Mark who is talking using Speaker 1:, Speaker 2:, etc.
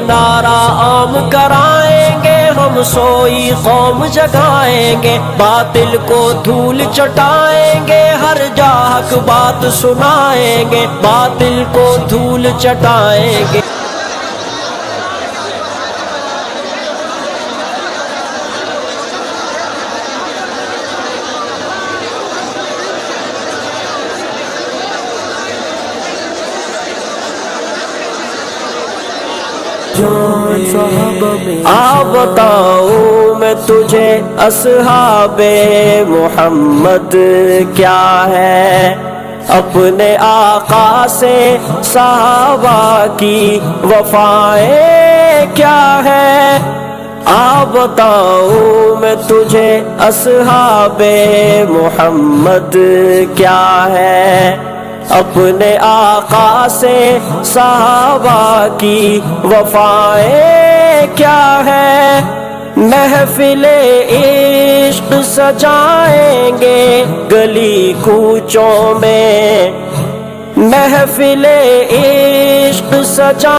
Speaker 1: نعرہ عام کرائیں گے، ہم سوئی قوم جگائیں گے، باطل کو دھول چٹائیں گے، ہر جا حق بات سنائیں گے، باطل کو دھول چٹائیں گے۔ آ بتاؤں میں تجھے اصحاب محمد کیا ہے، اپنے آقا سے صحابہ کی وفائیں کیا ہے۔ آ بتاؤں میں تجھے اصحاب محمد کیا ہے، اپنے آقا سے صحابہ کی وفائیں کیا ہے۔ محفل عشق سجائیں گے گلی کوچوں میں، محفل عشق سجائیں